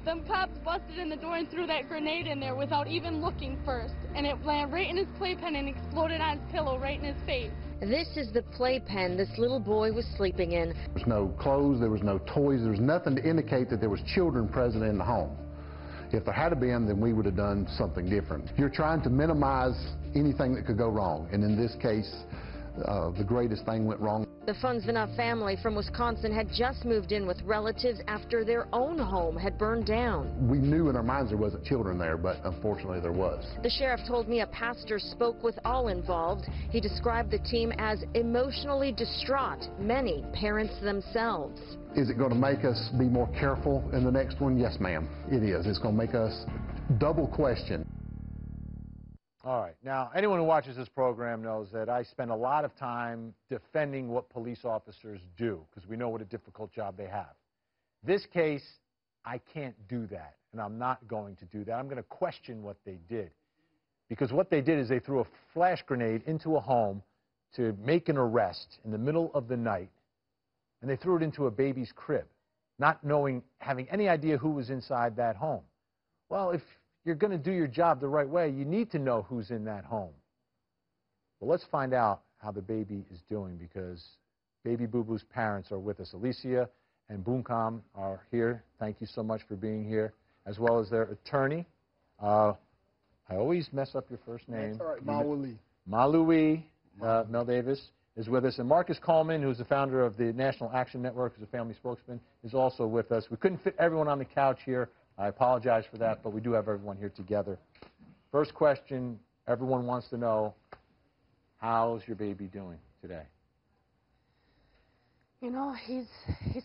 Them cops busted in the door and threw that grenade in there without even looking first. And it landed right in his playpen and exploded on his pillow right in his face. This is the playpen this little boy was sleeping in. There was no clothes, there was no toys, there was nothing to indicate that there was children present in the home. If there had been, then we would have done something different. You're trying to minimize anything that could go wrong, and in this case, the greatest thing went wrong. The Funsvena family from Wisconsin had just moved in with relatives after their own home had burned down. We knew in our minds there wasn't children there, but unfortunately there was. The sheriff told me a pastor spoke with all involved. He described the team as emotionally distraught, many parents themselves. Is it going to make us be more careful in the next one? Yes, ma'am, it is. It's going to make us double question. All right. Now, anyone who watches this program knows that I spend a lot of time defending what police officers do because we know what a difficult job they have. This case, I can't do that, and I'm not going to do that. I'm going to question what they did because what they did is they threw a flash grenade into a home to make an arrest in the middle of the night, and they threw it into a baby's crib, not knowing, having any idea who was inside that home. Well, if you're going to do your job the right way, you need to know who's in that home. Well, let's find out how the baby is doing because Baby Boo Boo's parents are with us. Alicia and Boomcom are here. Thank you so much for being here, as well as their attorney. I always mess up your first name. That's all right, Maui. Maui, Mel Davis is with us. And Marcus Coleman, who's the founder of the National Action Network, who's a family spokesman, is also with us. We couldn't fit everyone on the couch here. I apologize for that, but we do have everyone here together. First question, everyone wants to know, how's your baby doing today? You know, he's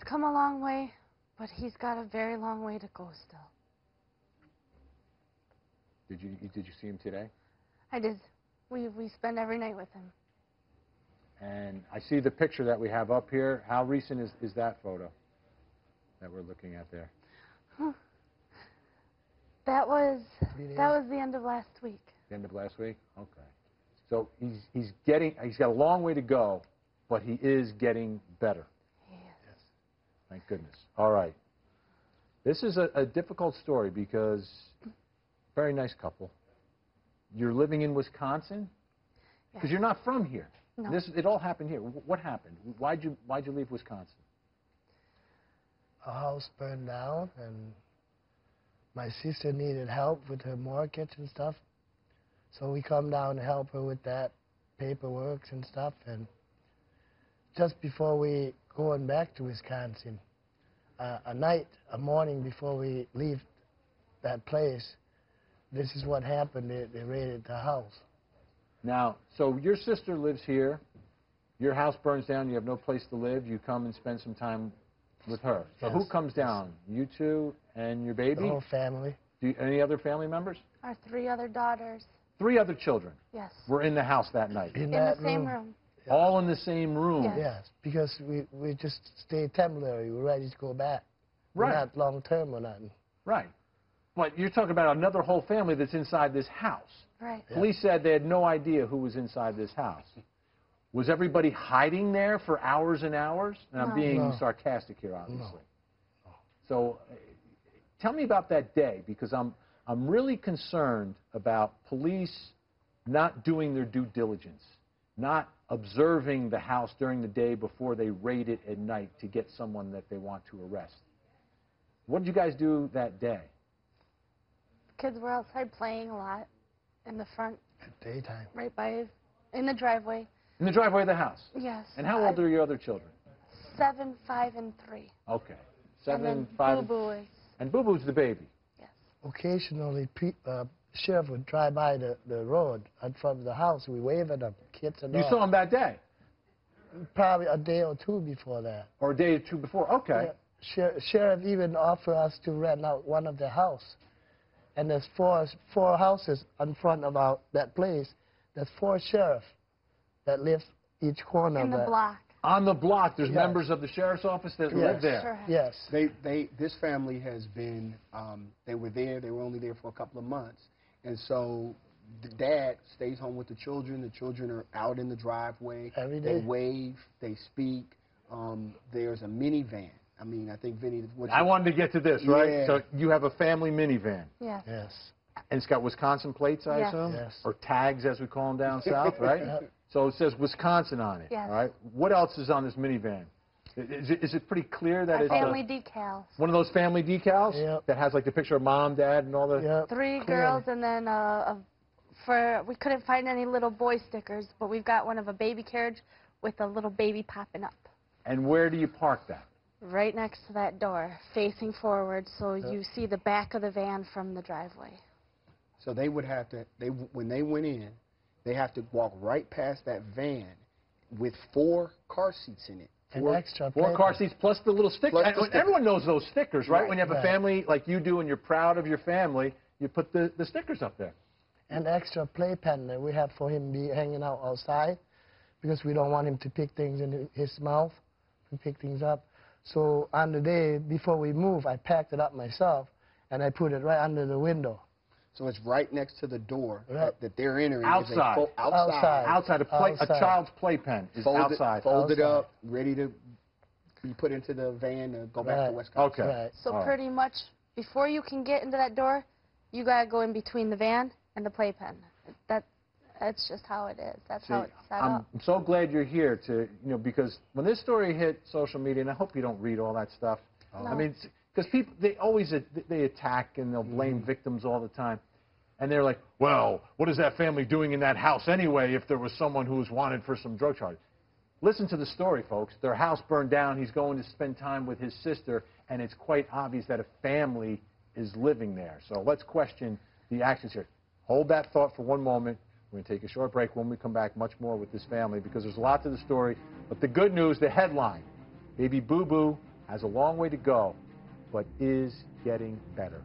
come a long way, but he's got a very long way to go still. Did you see him today? I did. We spend every night with him. And I see the picture that we have up here. How recent is that photo that we're looking at there? That was the end of last week. The end of last week? Okay. So he's got a long way to go, but he is getting better. He is. Yes. Thank goodness. All right. This is a difficult story because very nice couple. You're living in Wisconsin? Because Yes. you're not from here. No. It all happened here. What happened? Why'd you leave Wisconsin? Our house burned down, and my sister needed help with her mortgage and stuff. So we come down to help her with that paperwork and stuff. And just before we going back to Wisconsin, a morning before we leave that place, this is what happened. They raided the house. Now, so your sister lives here. Your house burns down. You have no place to live. You come and spend some time with her. So Yes. who comes down? You two and your baby? The whole family. Any other family members? Our 3 other daughters. 3 other children Yes. were in the house that night. In the that same room. Yeah. All in the same room. Yes. Yes, because we just stayed temporary. We're ready to go back. Right. We're not long term or nothing. Right. But you're talking about another whole family that's inside this house. Right. Yeah. Police said they had no idea who was inside this house. Was everybody hiding there for hours and hours? And I'm No. being No. sarcastic here, obviously. No. So tell me about that day, because I'm really concerned about police not doing their due diligence, not observing the house during the day before they raid it at night to get someone that they want to arrest. What did you guys do that day? Kids were outside playing a lot in the front, At daytime. right by, in the driveway. In the driveway of the house? Yes. And how old are your other children? 7, 5, and 3. Okay. And 7, then 5. Boo-Boo is, And Boo Boo's the baby. yes. Occasionally, sheriff would drive by the road in front of the house. We wave at them, kids and You all. saw him that day? Probably a day or two before that. Or a day or two before? Okay. Yeah. Sheriff even offered us to rent out one of the house. And there's four houses in front of that place. There's 4 sheriffs that live each corner In of the that. block. On the block, there's Yes. members of the sheriff's office that live Yes. there. Sure. Yes. This family has been, they were there, they were only there for a couple of months. And so the dad stays home with the children are out in the driveway. Every day. They wave, they speak. There's a minivan I mean, I think Vinny. I wanted to get to this, right? Yeah. So you have a family minivan. Yes. Yes. And it's got Wisconsin plates, I Yes. assume? Yes. Or tags, as we call them down south, right? Yep. So it says Wisconsin on it, Yes. all right? What else is on this minivan? Is it pretty clear that Our it's family decals. one of those family decals Yep. that has, like, the picture of Mom, Dad, and all the... Yep. 3 Clearly. girls and then we couldn't find any little boy stickers, but we've got one of a baby carriage with a little baby popping up. And where do you park that? Right next to that door, facing forward, so you see the back of the van from the driveway. So they would have to, when they went in, they have to walk right past that van with 4 car seats in it. An extra 4 car plate. seats plus the little stickers. Plus the And sticker. everyone knows those stickers, right? Right. When you have a Right. family like you do and you're proud of your family, you put the stickers up there. An extra playpen that we have for him be hanging out outside because we don't want him to pick things in his mouth and pick things up. So on the day before we move, I packed it up myself and I put it right under the window. So it's right next to the door Yep. that they're entering. Outside. Outside. Outside, a child's playpen is outside. Folded Outside. up, ready to be put into the van to go back to Right. Wisconsin. Okay. Right. So All right. pretty much, before you can get into that door, you got to go in between the van and the playpen. That's just how it is. That's how it's set I'm up. so glad you're here because when this story hit social media, and I hope you don't read all that stuff. No. I mean, because people, they attack and they'll blame victims all the time. And they're like, well, what is that family doing in that house anyway if there was someone who was wanted for some drug charges? Listen to the story, folks. Their house burned down. He's going to spend time with his sister, and it's quite obvious that a family is living there. So let's question the actions here. Hold that thought for one moment. We're going to take a short break. When we come back, much more with this family because there's a lot to the story. But the good news, the headline, Baby Boo Boo has a long way to go, but is getting better.